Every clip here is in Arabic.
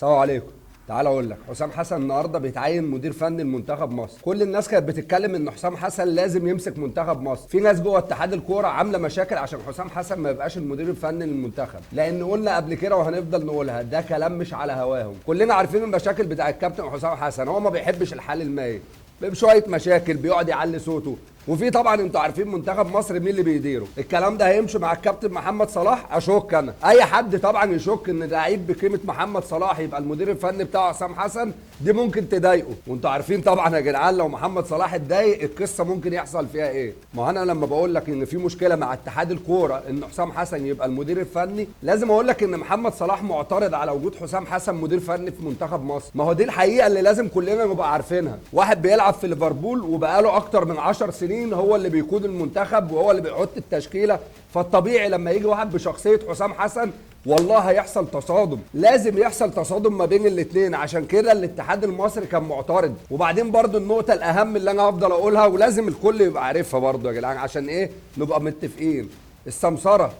السلام عليكم. تعال اقول لك، حسام حسن النهارده بيتعين مدير فني لمنتخب مصر. كل الناس كانت بتتكلم ان حسام حسن لازم يمسك منتخب مصر. في ناس جوه اتحاد الكوره عامله مشاكل عشان حسام حسن ما يبقاش المدير الفني للمنتخب، لان قلنا قبل كده وهنفضل نقولها، ده كلام مش على هواهم. كلنا عارفين المشاكل بتاع الكابتن حسام حسن، هو ما بيحبش الحال المائي، بشويه مشاكل بيقعد يعلي صوته. وفي طبعا انتوا عارفين منتخب مصر مين اللي بيديره. الكلام ده هيمشي مع الكابتن محمد صلاح؟ اشك انا. اي حد طبعا يشك ان لعيب بقيمه محمد صلاح يبقى المدير الفني بتاعه حسام حسن، دي ممكن تضايقه. وانتوا عارفين طبعا يا جدعان لو محمد صلاح اتضايق القصه ممكن يحصل فيها ايه. ما انا لما بقول لك ان في مشكله مع اتحاد الكوره ان حسام حسن يبقى المدير الفني، لازم اقول لك ان محمد صلاح معترض على وجود حسام حسن مدير فني في منتخب مصر. ما هو دي الحقيقه اللي لازم كلنا نبقى عارفينها. واحد بيلعب في ليفربول وبقاله اكتر من 10 سنين هو اللي بيقود المنتخب وهو اللي بيحط التشكيله، فالطبيعي لما يجي واحد بشخصيه حسام حسن والله هيحصل تصادم. لازم يحصل تصادم ما بين الاثنين، عشان كده الاتحاد المصري كان معترض. وبعدين برضو النقطه الاهم اللي انا هفضل اقولها ولازم الكل يبقى عارفها برضو يا جدعان، عشان ايه نبقى متفقين. السمسره،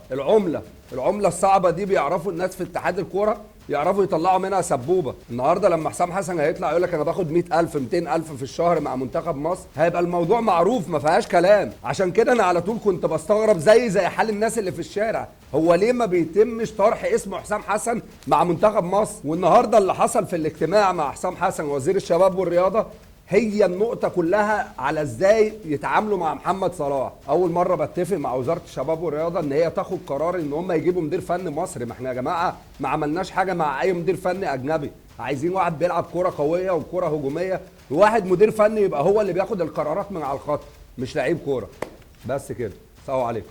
العمله الصعبه دي بيعرفوا الناس في اتحاد الكوره يعرفوا يطلعوا منها سبوبه. النهارده لما حسام حسن هيطلع يقول لك انا باخد 100,000 200,000 في الشهر مع منتخب مصر، هيبقى الموضوع معروف ما فيهاش كلام. عشان كده انا على طول كنت بستغرب زي حال الناس اللي في الشارع، هو ليه ما بيتمش طرح اسم حسام حسن مع منتخب مصر؟ والنهارده اللي حصل في الاجتماع مع حسام حسن وزير الشباب والرياضه هي النقطة كلها على ازاي يتعاملوا مع محمد صلاح. أول مرة بتفق مع وزارة الشباب والرياضة إن هي تاخد قرار إن هم يجيبوا مدير فني مصري. ما احنا يا جماعة ما عملناش حاجة مع أي مدير فني أجنبي، عايزين واحد بيلعب كورة قوية وكورة هجومية، وواحد مدير فني يبقى هو اللي بياخد القرارات من على الخط، مش لعيب كورة. بس كده، السلام عليكم.